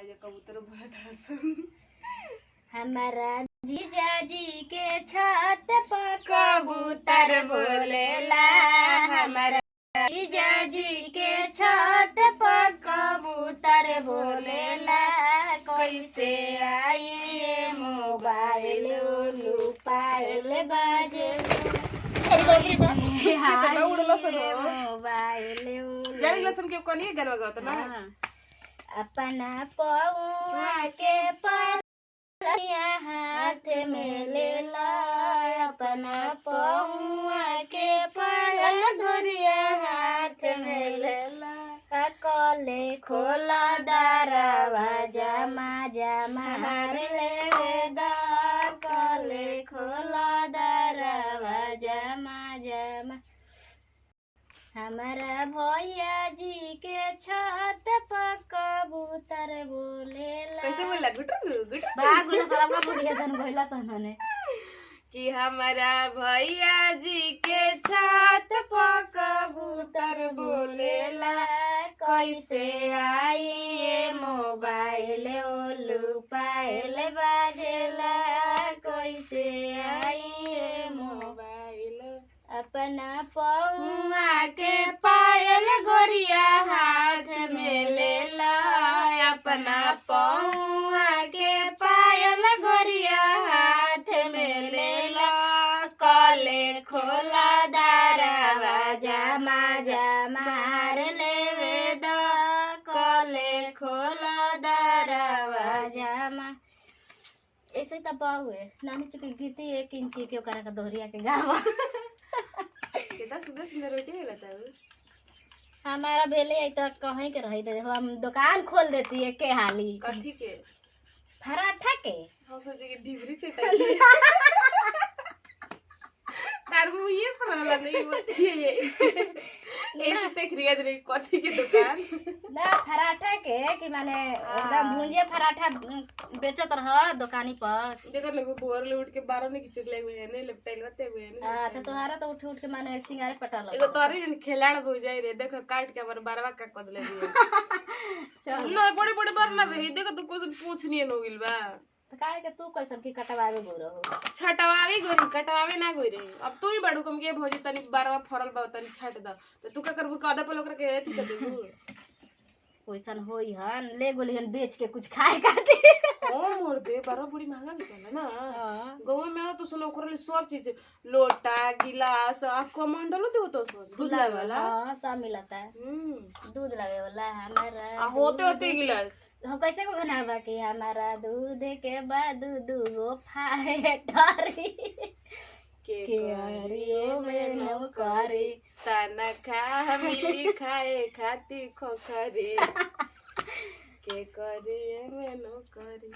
लगे कबूतर बोला था। हमारा जीजाजी के छत पर कबूतर बोलेला, हमारा जीजाजी के छत पर कबूतर बोलेला। कैसे आई मोबाइल उल्लू पायल बाजे, अपना पौआ के परलिया हाथ में ले ला, अपना पौआ के परल धोरिया हाथ में ले ला। कले खोला दरवाजा माजा मार ले दा, कले खोला दरवाजा माजा मार। हमारा भैया जी के छत पर कबूतर बोलेला। कैसे बोला गुटरू गुटरू बागुला सरम का बुढ़िया सन बोला सनने कि हमारा भैया जी के छत पर कबूतर बोलेला। कैसे आई मोबाइल उल्लू पायल बाजेला, कैसे आई मोबाइल अपना पौआ के पायल गोरिया हाथ में ले ला, अपना पौआ के पायल गोरिया हाथ में ले ला। कले खोला दरवाजा माजा मार लेवे दा, कले खोला दरवाजा मार। ऐसे तो पाऊए नानी चुकी गीती 1 इंची के ओकरा का दोहरिया के गावा। कितना सुंदर सुंदर रोटी है बताओ। हमारा बेले आई तो कहीं के रही थे, हम दुकान खोल देती है के हाली। कथी के? पराठा के। हम सोचे कि डिबरी चटाई तार मुंह फरला नहीं होती है ऐसे देख रही है कथी के दुकान ना पराठा के कि माने एकदम भुंजिया पराठा बेचत रह दुकानी पर। देखो लोग भोर ले उठ के 12 ने खिचक ले हुए हैं ने लपटाइल होते हुए हैं। अच्छा तोहारा तो उठ उठ के माने सिंगारे पटा लो। एगो तोरी जन खिलाड़ हो जाई रे, देखो काट के हमर बारवा का कद ले दिए ना बड़े बड़े बार ना रही। देखो तो कुछ पूछ नहीं न होइल बा तो काहे के तू कैसन की कटवावे गोरो हो? छटवावे गोरी कटवावे ना गोरी। अब तू ही बड़ू कम के भौजी तनी बारवा फरल बा तनी छाट द तो तू का करबू कदा पे लोकरा के एथी कर देबू। कैसन होई हन ले गोली हन बेच के कुछ खाए खाती। ओ मोर दे बारवा बड़ी महंगा बेचला ना। गांव में तो सुनो ओकरा सब चीज लोटा गिलास आ कमंडलो दे तो सब दूध लागे वाला। हां सब मिलता है। दूध लागे वाला हमारा आ होते होते गिलास हम कैसे को बनावा कि हमारा दूध के बाद दूगो फायटरी के हरियो में नौकरी ताना खा मिली खाए खाती खोखरी के करे में नौकरी।